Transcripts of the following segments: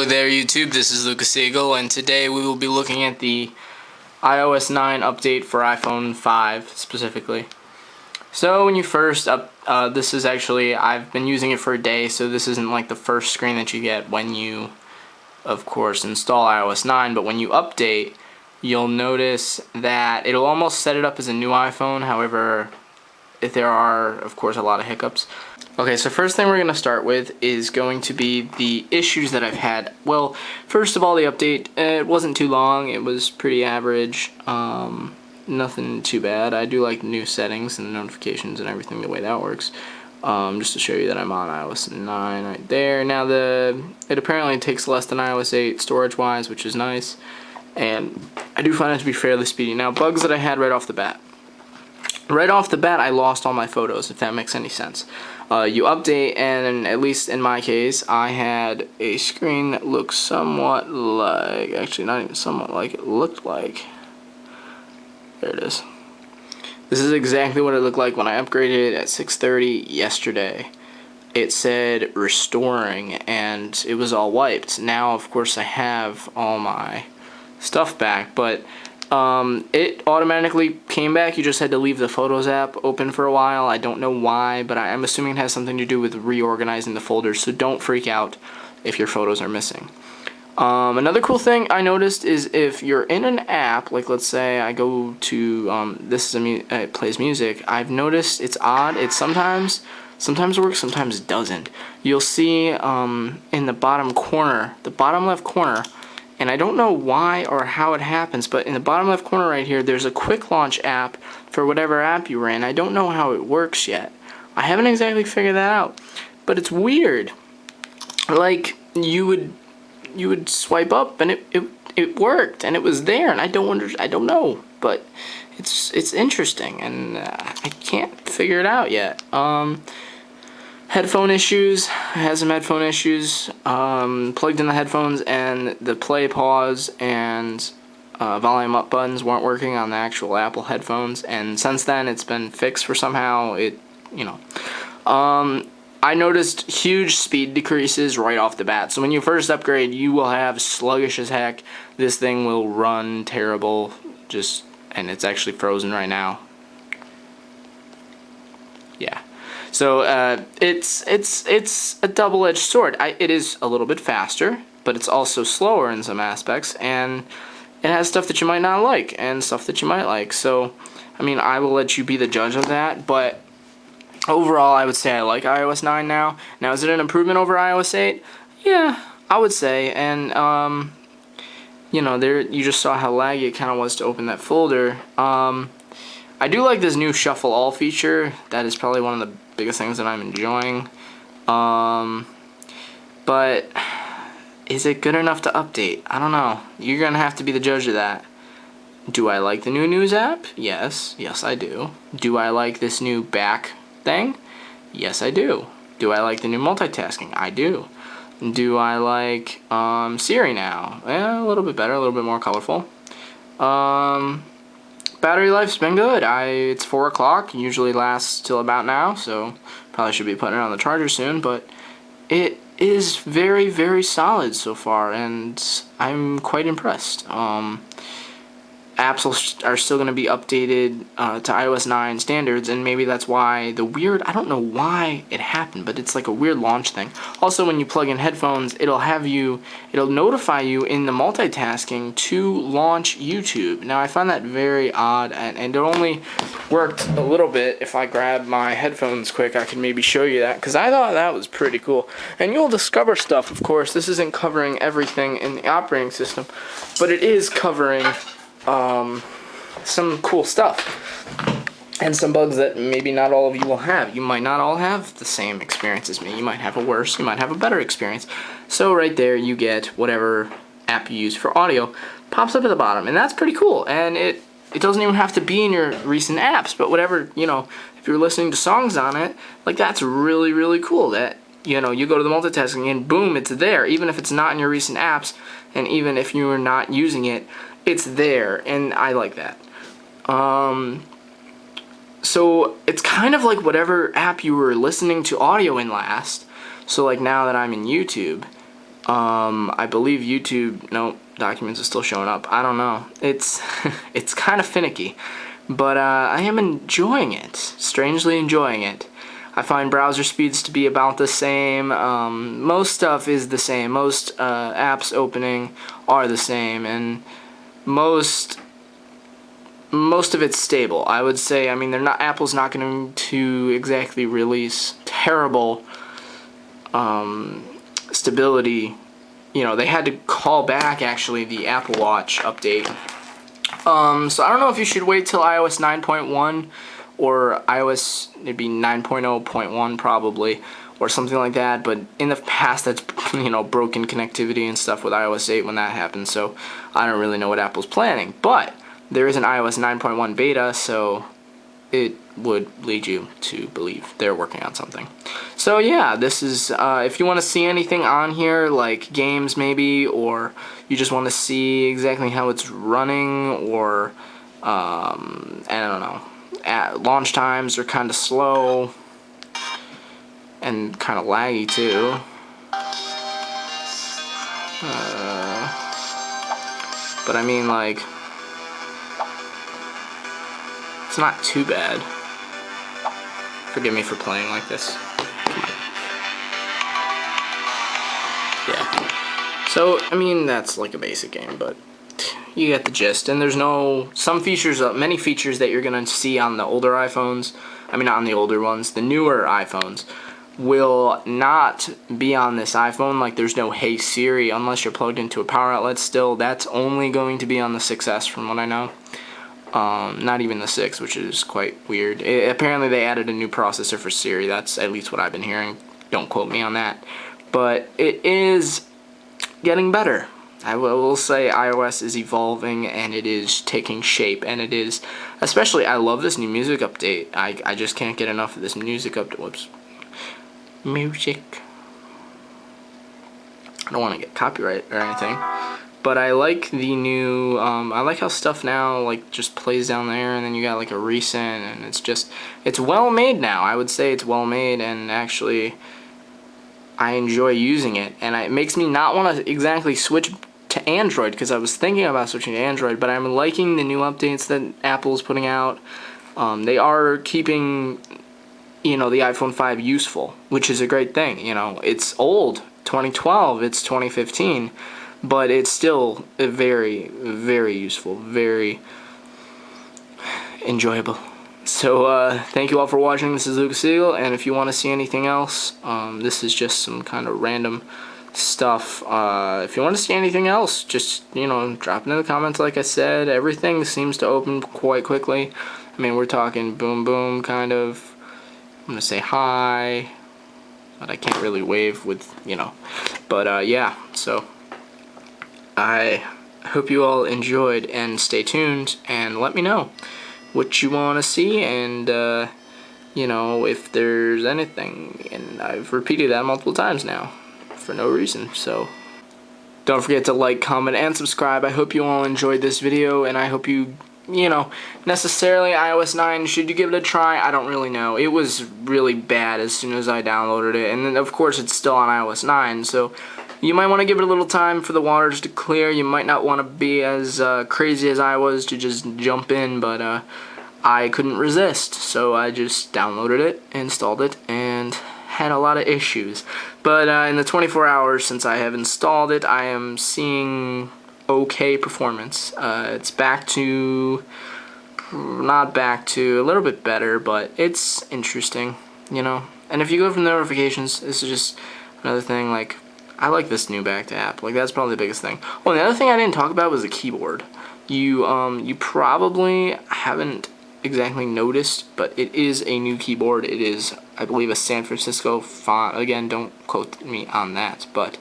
Hello there YouTube, this is Lucas Eagle, and today we will be looking at the iOS 9 update for iPhone 5 specifically. So when you first this is actually, I've been using it for a day, so this isn't like the first screen that you get when you, of course, install iOS 9, but when you update, you'll notice that it'll almost set it up as a new iPhone. However, if there are, of course, a lot of hiccups. Okay, so first thing we're going to start with is going to be the issues that I've had. Well, first of all, the update, it wasn't too long. It was pretty average. Nothing too bad. I do like new settings and the notifications and everything, the way that works. Just to show you that I'm on iOS 9 right there. Now, it apparently takes less than iOS 8 storage-wise, which is nice. And I do find it to be fairly speedy. Now, bugs that I had right off the bat. Right off the bat, I lost all my photos, if that makes any sense. You update, and at least in my case, I had a screen that looked somewhat like, actually not even somewhat like, it looked like, there it is. This is exactly what it looked like when I upgraded at 6:30 yesterday. It said restoring, and it was all wiped. Now, of course, I have all my stuff back, but it automatically came back. You just had to leave the Photos app open for a while. I don't know why, but I'm assuming it has something to do with reorganizing the folders, so don't freak out if your photos are missing. Another cool thing I noticed is if you're in an app, like let's say I go to, it plays music, I've noticed it's odd. It sometimes works, sometimes it doesn't. You'll see in the bottom corner, the bottom left corner, and I don't know why or how it happens, but in the bottom left corner right here, there's a quick launch app for whatever app you ran. I don't know how it works yet. I haven't exactly figured that out, but it's weird. Like, you would swipe up and it worked and it was there, and I don't know, but it's interesting, and I can't figure it out yet. Headphone issues. I had some headphone issues. Plugged in the headphones, and the play, pause, and volume up buttons weren't working on the actual Apple headphones. And since then, it's been fixed for somehow. I noticed huge speed decreases right off the bat. So when you first upgrade, you will have sluggish as heck. This thing will run terrible. And it's actually frozen right now. Yeah. So it's a double-edged sword. It is a little bit faster, but it's also slower in some aspects, and it has stuff that you might not like and stuff that you might like. So, I mean, I will let you be the judge of that, but overall, I would say I like iOS 9 now. Now, is it an improvement over iOS 8? Yeah, I would say, and there you just saw how laggy it kind of was to open that folder. I do like this new Shuffle All feature. That is probably one of the biggest things that I'm enjoying. But is it good enough to update? I don't know. You're going to have to be the judge of that. Do I like the new News app? Yes. Yes, I do. Do I like this new back thing? Yes, I do. Do I like the new multitasking? I do. Do I like Siri now? A little bit better, a little bit more colorful. Battery life's been good. It's 4 o'clock, usually lasts till about now, so probably should be putting it on the charger soon, but it is very, very solid so far, and I'm quite impressed. Apps are still going to be updated to iOS 9 standards, and maybe that's why I don't know why it happened, but it's like a weird launch thing. Also, when you plug in headphones, it'll notify you in the multitasking to launch YouTube. Now, I find that very odd, and it only worked a little bit. If I grab my headphones quick, I can maybe show you that, because I thought that was pretty cool. And you'll discover stuff, of course. This isn't covering everything in the operating system, but it is covering some cool stuff and some bugs that maybe not all of you will have. You might not all have the same experience as me. You might have a worse, you might have a better experience. So right there you get whatever app you use for audio pops up at the bottom, and that's pretty cool. And it doesn't even have to be in your recent apps, but whatever, if you're listening to songs on it, like, that's really, really cool that you go to the multitasking and boom, it's there, even if it's not in your recent apps, and even if you are not using it, it's there, and I like that. So it's kind of like whatever app you were listening to audio in last. So like now that I'm in YouTube, I believe YouTube, no, documents are still showing up. I don't know. It's it's kind of finicky, but I am enjoying it. Strangely enjoying it. I find browser speeds to be about the same. Most stuff is the same. Most apps opening are the same, and most of it's stable. I would say. I mean, they're not. Apple's not going to exactly release terrible stability. You know, they had to call back actually the Apple Watch update. So I don't know if you should wait till iOS 9.1 or iOS, it'd be 9.0.1 probably, or something like that. But in the past, that's, you know, broken connectivity and stuff with iOS 8 when that happened. So I don't really know what Apple's planning. But there is an iOS 9.1 beta, so it would lead you to believe they're working on something. So yeah, this is, if you want to see anything on here, like games maybe, or you just want to see exactly how it's running, or, I don't know, launch times are kind of slow, and kind of laggy too. But I mean, like, it's not too bad. Forgive me for playing like this. Come on. Yeah. So, I mean, that's like a basic game, but you get the gist. And there's some features, many features that you're going to see on the older iPhones, I mean, not on the older ones, the newer iPhones, will not be on this iPhone. Like, there's no Hey Siri unless you're plugged into a power outlet still. That's only going to be on the 6S from what I know. Not even the 6, which is quite weird. Apparently they added a new processor for Siri. That's at least what I've been hearing. Don't quote me on that. But it is getting better. I will say iOS is evolving and it is taking shape. And it is, especially, I love this new music update. I just can't get enough of this music update. Whoops. Music. I don't want to get copyright or anything. But I like the new, I like how stuff now, like, just plays down there, and then you got, like, a recent, and it's well made now. I would say it's well made, and actually, I enjoy using it. And it makes me not want to exactly switch to Android, because I was thinking about switching to Android, but I'm liking the new updates that Apple's putting out. They are keeping, you know, the iPhone 5 useful, which is a great thing. You know, it's old, 2012, it's 2015. But it's still very, very useful, very enjoyable. So, thank you all for watching. This is Lucas Eagle, and if you want to see anything else, this is just some kind of random stuff. If you want to see anything else, just, you know, drop it in the comments like I said. Everything seems to open quite quickly. I mean, we're talking boom, boom, kind of. I'm going to say hi, but I can't really wave with, you know. But, yeah, so I hope you all enjoyed, and stay tuned and let me know what you want to see, and you know, if there's anything. And I've repeated that multiple times now for no reason. So don't forget to like, comment, and subscribe. I hope you all enjoyed this video, and I hope you know, necessarily iOS 9, should you give it a try? I don't really know. It was really bad as soon as I downloaded it, and then of course it's still on iOS 9, so you might want to give it a little time for the waters to clear. You might not want to be as crazy as I was to just jump in, but I couldn't resist. So I just downloaded it, installed it, and had a lot of issues. But in the 24 hours since I have installed it, I am seeing okay performance. It's back to, not back to, a little bit better, but it's interesting, you know. And if you go from notifications, this is just another thing, like, I like this new back to app. Like, that's probably the biggest thing. Oh, and the other thing I didn't talk about was the keyboard. You probably haven't exactly noticed, but it is a new keyboard. It is, I believe, a San Francisco font. Again, don't quote me on that, but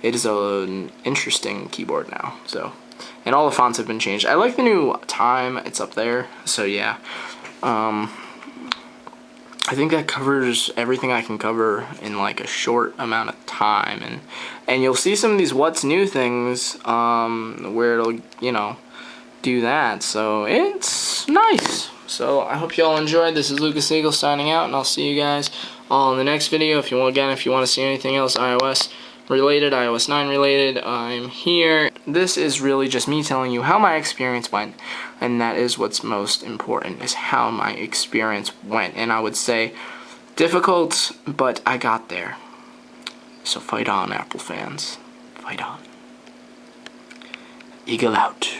it is an interesting keyboard now. So, and all the fonts have been changed. I like the new time. It's up there. So yeah. I think that covers everything I can cover in like a short amount of time, and you'll see some of these what's new things where it'll, you know, do that. So it's nice. So I hope you all enjoyed. This is Lucas Eagle signing out, and I'll see you guys all in the next video. If you want to see anything else iOS, related, iOS 9 related. I'm here. This is really just me telling you how my experience went, and that is what's most important, is how my experience went. And I would say difficult, but I got there. So fight on, Apple fans. Fight on. Eagle out.